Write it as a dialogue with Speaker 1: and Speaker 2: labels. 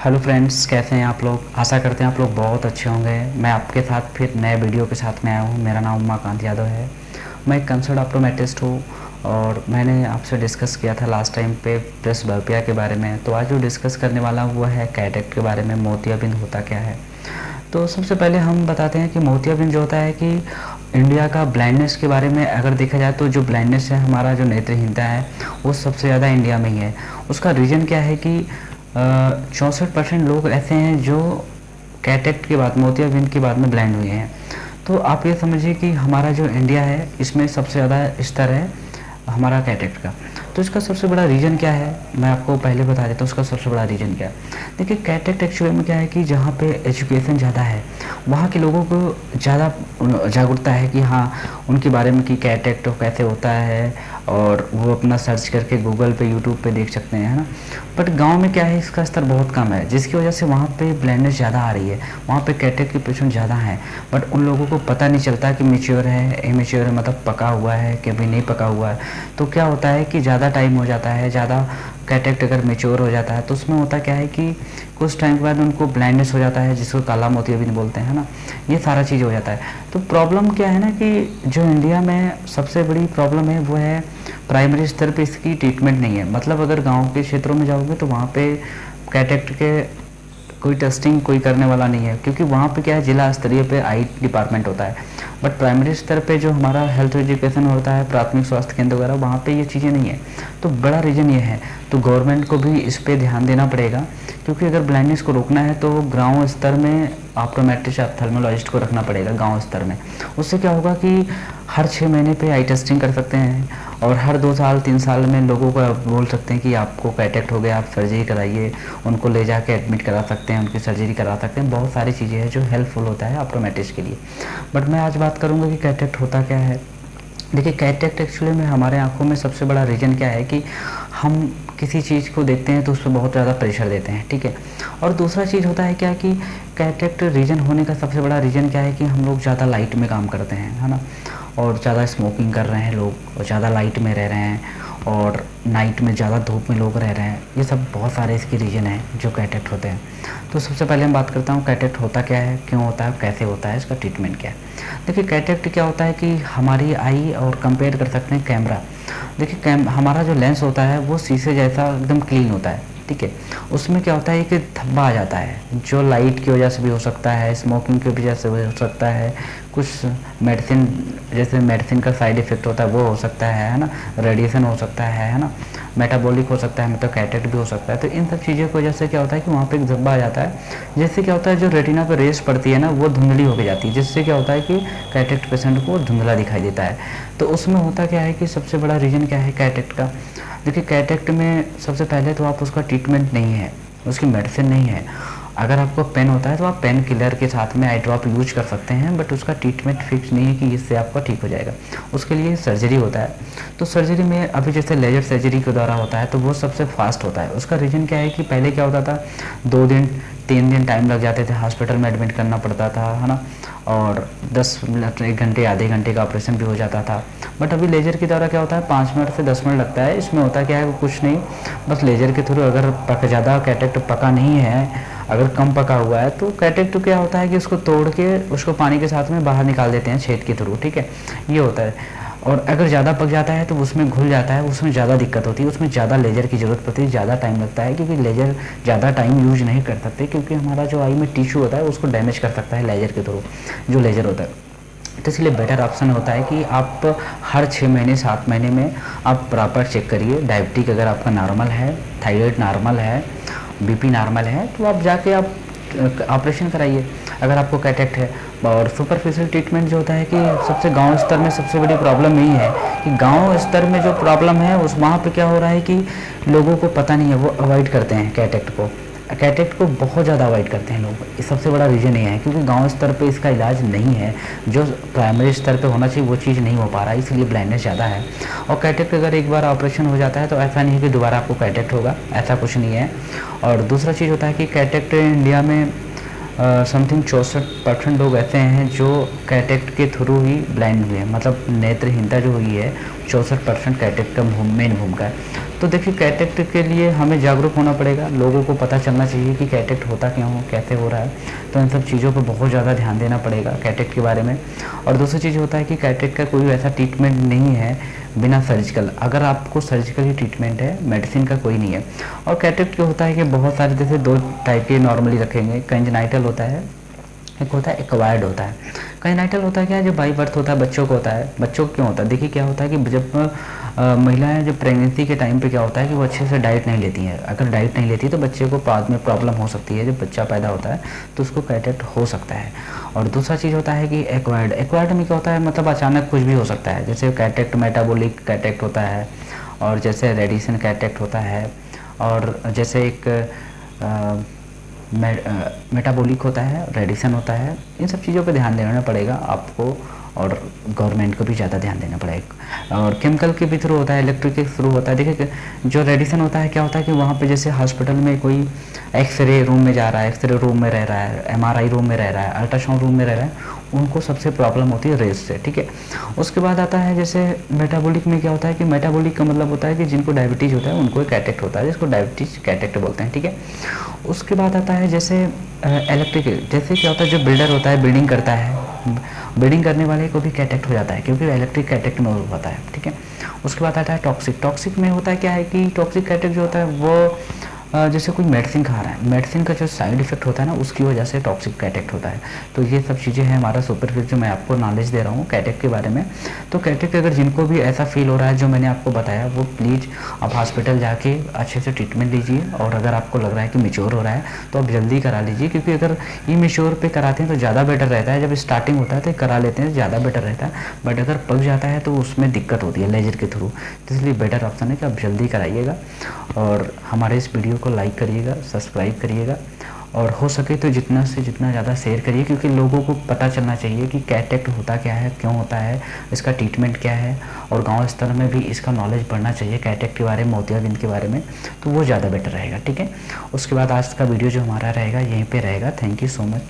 Speaker 1: Hello friends, कैसे हैं आप लोग। आशा करते हैं आप लोग बहुत अच्छे होंगे। मैं आपके साथ फिर नए वीडियो के साथ में आया हूँ। मेरा नाम उमाकांत यादव है। मैं एक कंसल्ट ऑप्टोमेट्रिस्ट हूँ और मैंने आपसे डिस्कस किया था लास्ट टाइम पे प्रेसबियोपिया के बारे में। तो आज जो डिस्कस करने वाला हूँ वो है कैटरेक्ट के बारे में। मोतियाबिंद होता क्या है। तो सबसे पहले हम बताते हैं कि मोतियाबिंद जो होता है कि इंडिया का ब्लाइंडनेस के बारे में अगर देखा जाए तो जो ब्लाइंडनेस है, हमारा जो नेत्रहीनता है, वो सबसे ज़्यादा इंडिया में ही है। उसका रीज़न क्या है कि 64% लोग ऐसे हैं जो कैटरेक्ट के बाद, मोतियाबिंद के बाद में ब्लाइंड हुए हैं। तो आप ये समझिए कि हमारा जो इंडिया है इसमें सबसे ज़्यादा स्तर है हमारा कैटरेक्ट का। तो इसका सबसे बड़ा रीज़न क्या है, मैं आपको पहले बता देता हूँ उसका सबसे बड़ा रीज़न क्या है। देखिए, कैटरेक्ट एक्चुअली में क्या है कि जहाँ पे एजुकेशन ज़्यादा है वहाँ के लोगों को ज़्यादा जागरूकता है कि हाँ, उनके बारे में कि कैटरेक्ट कैसे होता है, और वो अपना सर्च करके गूगल पे, यूट्यूब पे देख सकते हैं, है ना। बट गांव में क्या है, इसका स्तर बहुत कम है, जिसकी वजह से वहाँ पे ब्लाइंडनेस ज़्यादा आ रही है। वहाँ पे कैटरेक्ट के पेशेंट ज़्यादा हैं, बट उन लोगों को पता नहीं चलता कि मैच्योर है, इमेच्योर है, मतलब पका हुआ है कि अभी नहीं पका हुआ है। तो क्या होता है कि ज़्यादा टाइम हो जाता है, ज़्यादा कैटरेक्ट अगर मेच्योर हो जाता है तो उसमें होता क्या है कि कुछ टाइम के बाद उनको ब्लाइंडनेस हो जाता है, जिसको काला मोतियाबिंद बोलते हैं ना। ये सारा चीज़ हो जाता है। तो प्रॉब्लम क्या है ना कि जो इंडिया में सबसे बड़ी प्रॉब्लम है वो है प्राइमरी स्तर पे इसकी ट्रीटमेंट नहीं है। मतलब अगर गांव के क्षेत्रों में जाओगे तो वहाँ पे कैटरेक्ट के कोई टेस्टिंग कोई करने वाला नहीं है, क्योंकि वहाँ पे क्या है, जिला स्तरीय पे आई डिपार्टमेंट होता है। बट प्राइमरी स्तर पे जो हमारा हेल्थ एजुकेशन होता है, प्राथमिक स्वास्थ्य केंद्र वगैरह, वहाँ पे ये चीज़ें नहीं है। तो बड़ा रीज़न ये है। तो गवर्नमेंट को भी इस पे ध्यान देना पड़ेगा, क्योंकि अगर ब्लाइंडनेस को रोकना है तो गाँव स्तर में ऑप्टोमेट्रिस्ट ऑप्थेल्मोलॉजिस्ट को रखना पड़ेगा गाँव स्तर में। उससे क्या होगा कि हर 6 महीने पे आई टेस्टिंग कर सकते हैं, और हर 2 साल 3 साल में लोगों को बोल सकते हैं कि आपको कैटरेक्ट हो गया, आप सर्जरी कराइए। उनको ले जाके एडमिट करा सकते हैं, उनकी सर्जरी करा सकते हैं। बहुत सारी चीज़ें हैं जो हेल्पफुल होता है ऑप्टोमेट्रिस्ट के लिए। बट मैं आज बात करूँगा कि कैटरेक्ट होता क्या है। देखिए, कैटरेक्ट एक्चुअली में हमारे आंखों में सबसे बड़ा रीज़न क्या है कि हम किसी चीज़ को देखते हैं तो उस पर बहुत ज़्यादा प्रेशर देते हैं, ठीक है। और दूसरा चीज़ होता है क्या कि कैटरेक्ट रीज़न होने का सबसे बड़ा रीज़न क्या है कि हम लोग ज़्यादा लाइट में काम करते हैं, है ना। और ज़्यादा स्मोकिंग कर रहे हैं लोग, और ज़्यादा लाइट में रह रहे हैं, और नाइट में ज़्यादा धूप में लोग रह रहे हैं। ये सब बहुत सारे इसके रीज़न हैं जो कैटरेक्ट होते हैं। तो सबसे पहले हम बात करता हूँ कैटरेक्ट होता क्या है, क्यों होता है, कैसे होता है, इसका ट्रीटमेंट क्या है। देखिए, कैटरेक्ट क्या होता है कि हमारी आई, और कंपेयर कर सकते हैं कैमरा। देखिए, हमारा जो लेंस होता है वो शीशे जैसा एकदम क्लीन होता है, ठीक है। उसमें क्या होता है कि धब्बा आ जाता है, जो लाइट की वजह से भी हो सकता है, स्मोकिंग की वजह से भी हो सकता है, कुछ मेडिसिन, जैसे मेडिसिन का साइड इफ़ेक्ट होता है वो हो सकता है ना, रेडिएशन हो सकता है ना, मेटाबॉलिक हो सकता है, मतलब कैटरेक्ट भी हो सकता है। तो इन सब चीज़ों की वजह से क्या होता है कि वहाँ पे एक धब्बा आ जाता है, जिससे क्या होता है जो रेटिना पर रेस पड़ती है ना, वो धुंधली होकर जाती है, जिससे क्या होता है कि कैटरेक्ट पेशेंट को धुंधला दिखाई देता है। तो उसमें होता क्या है कि सबसे बड़ा रीज़न क्या है कैटरेक्ट का। देखिए, कैटरेक्ट में सबसे पहले तो आप उसका ट्रीटमेंट नहीं है, उसकी मेडिसिन नहीं है। अगर आपको पेन होता है तो आप पेन किलर के साथ में आई ड्रॉप यूज कर सकते हैं, बट उसका ट्रीटमेंट फिक्स नहीं है कि इससे आपका ठीक हो जाएगा। उसके लिए सर्जरी होता है। तो सर्जरी में अभी जैसे लेजर सर्जरी के द्वारा होता है तो वो सबसे फास्ट होता है। उसका रीज़न क्या है कि पहले क्या होता था, 2 दिन 3 दिन टाइम लग जाते थे, हॉस्पिटल में एडमिट करना पड़ता था, है ना। और 10 मिनट, 1 घंटे, आधे घंटे का ऑपरेशन भी हो जाता था। बट अभी लेज़र के द्वारा क्या होता है, 5 मिनट से 10 मिनट लगता है। इसमें होता क्या है, कुछ नहीं, बस लेज़र के थ्रू अगर ज़्यादा कैटरेक्ट पका नहीं है, अगर कम पका हुआ है, तो कैटरेक्ट क्या होता है कि उसको तोड़ के उसको पानी के साथ में बाहर निकाल देते हैं छेद के थ्रू, ठीक है। ये होता है। और अगर ज़्यादा पक जाता है तो उसमें घुल जाता है, उसमें ज़्यादा दिक्कत होती है, उसमें ज़्यादा लेज़र की ज़रूरत पड़ती है, ज़्यादा टाइम लगता है, क्योंकि लेज़र ज़्यादा टाइम यूज नहीं कर सकते, क्योंकि हमारा जो आई में टिश्यू होता है उसको डैमेज कर सकता है लेज़र के थ्रू, जो लेज़र होता है। तो इसलिए बेटर ऑप्शन होता है कि आप हर 6 महीने 7 महीने में आप प्रॉपर चेक करिए। डायबिटिक अगर आपका नॉर्मल है, थायराइड नॉर्मल है, बीपी नॉर्मल है, तो आप जाके आप ऑपरेशन कराइए अगर आपको कैटरेक्ट है। और सुपरफिशियल ट्रीटमेंट जो होता है कि सबसे गांव स्तर में सबसे बड़ी प्रॉब्लम यही है कि गांव स्तर में जो प्रॉब्लम है उस वहाँ पे क्या हो रहा है कि लोगों को पता नहीं है, वो अवॉइड करते हैं कैटरेक्ट को बहुत ज़्यादा अवॉइड करते हैं लोग। इस सबसे बड़ा रीज़न ये है, क्योंकि गांव स्तर पे इसका इलाज नहीं है, जो प्राइमरी स्तर पे होना चाहिए वो चीज़ नहीं हो पा रहा है, इसलिए ब्लाइंडनेस ज़्यादा है। और कैटरेक्ट अगर एक बार ऑपरेशन हो जाता है तो ऐसा नहीं है कि दोबारा आपको कैटरेक्ट होगा, ऐसा कुछ नहीं है। और दूसरा चीज़ होता है कि कैटरेक्ट इंडिया में समथिंग 64% लोग ऐसे हैं जो कैटरेक्ट के थ्रू ही ब्लाइंड हुए हैं, मतलब नेत्रहीनता जो हुई है 64% कैटरेक्ट का मेन भूमिका है। तो देखिए कैटरेक्ट के लिए हमें जागरूक होना पड़ेगा, लोगों को पता चलना चाहिए कि कैटरेक्ट होता क्यों हो, कैसे हो रहा है। तो इन सब चीज़ों पर बहुत ज़्यादा ध्यान देना पड़ेगा कैटरेक्ट के बारे में। और दूसरी चीज़ होता है कि कैटरेक्ट का कोई ऐसा ट्रीटमेंट नहीं है बिना सर्जिकल। अगर आपको सर्जिकल ही ट्रीटमेंट है, मेडिसिन का कोई नहीं है। और कैटरेक्ट क्या होता है कि बहुत सारे, जैसे 2 टाइप के नॉर्मली रखेंगे, कंजेनाइटल होता है, एक होता है एक्वायर्ड होता है। कंजेनाइटल होता है क्या है, जो बाई बर्थ होता है बच्चों को होता है। बच्चों को क्यों होता है, देखिए क्या होता है कि जब महिलाएं जब प्रेगनेंसी के टाइम पे क्या होता है कि वो अच्छे से डाइट नहीं लेती हैं। अगर डाइट नहीं लेती तो बच्चे को बाद में प्रॉब्लम हो सकती है, जब बच्चा पैदा होता है तो उसको कैटरेक्ट हो सकता है। और दूसरा चीज़ होता है कि एक्वायर्ड। एक्वायर्ड में क्या होता है, मतलब अचानक कुछ भी हो सकता है, जैसे कैटरेक्ट मेटाबॉलिक कैटरेक्ट होता है, और जैसे रेडिएशन कैटरेक्ट होता है, और जैसे एक मेटाबॉलिक होता है, रेडिएशन होता है। इन सब चीज़ों पे ध्यान देना पड़ेगा आपको, और गवर्नमेंट को भी ज़्यादा ध्यान देना पड़ेगा। और केमिकल के भी थ्रू होता है, इलेक्ट्रिक के थ्रू होता है। देखिए जो रेडिएशन होता है क्या होता है कि वहाँ पे जैसे हॉस्पिटल में कोई एक्सरे रूम में जा रहा है, एक्सरे रूम में रह रहा है, एमआरआई रूम में रह रहा है, अल्ट्रासाउंड रूम में रह रहा है, उनको सबसे प्रॉब्लम होती है रेस से, ठीक है। उसके बाद आता है जैसे मेटाबॉलिक में क्या होता है कि मेटाबॉलिक का मतलब होता है कि जिनको डायबिटीज़ होता है उनको कैटरेक्ट होता है, जिसको डायबिटीज़ कैटरेक्ट बोलते हैं, ठीक है। उसके बाद आता है जैसे इलेक्ट्रिक, जैसे क्या होता है जो बिल्डर होता है, बिल्डिंग करता है, बिल्डिंग करने वाले को भी कैटरेक्ट हो जाता है, क्योंकि इलेक्ट्रिक कैटरेक्ट में होता है, ठीक है। उसके बाद आता है टॉक्सिक। टॉक्सिक में होता है क्या है कि टॉक्सिक कैटरेक्ट जो होता है वो जैसे कोई मेडिसिन खा रहा है, मेडिसिन का जो साइड इफेक्ट होता है ना, उसकी वजह से टॉक्सिक कैटरेक्ट होता है। तो ये सब चीज़ें हैं हमारा सुपरफिशियल, जो मैं आपको नॉलेज दे रहा हूँ कैटरेक्ट के बारे में। तो कैटरेक्ट अगर जिनको भी ऐसा फील हो रहा है जो मैंने आपको बताया, वो प्लीज़ आप हॉस्पिटल जाके अच्छे से ट्रीटमेंट लीजिए। और अगर आपको लग रहा है कि मेच्योर हो रहा है तो आप जल्दी करा लीजिए, क्योंकि अगर इमेच्योर पे कराते हैं तो ज़्यादा बेटर रहता है। जब स्टार्टिंग होता है तो करा लेते हैं, ज़्यादा बेटर रहता है। बट अगर पक जाता है तो उसमें दिक्कत होती है लेजर के थ्रू, तो इसलिए बेटर ऑप्शन है कि आप जल्दी कराइएगा। और हमारे इस वीडियो को लाइक करिएगा, सब्सक्राइब करिएगा, और हो सके तो जितना से जितना ज़्यादा शेयर करिए, क्योंकि लोगों को पता चलना चाहिए कि कैटरेक्ट होता क्या है, क्यों होता है, इसका ट्रीटमेंट क्या है। और गांव स्तर में भी इसका नॉलेज बढ़ना चाहिए कैटरेक्ट के बारे में, मोतियाबिंद के बारे में, तो वो ज़्यादा बेटर रहेगा, ठीक है। उसके बाद आज का वीडियो जो हमारा रहेगा यहीं पे रहेगा। Thank you so much.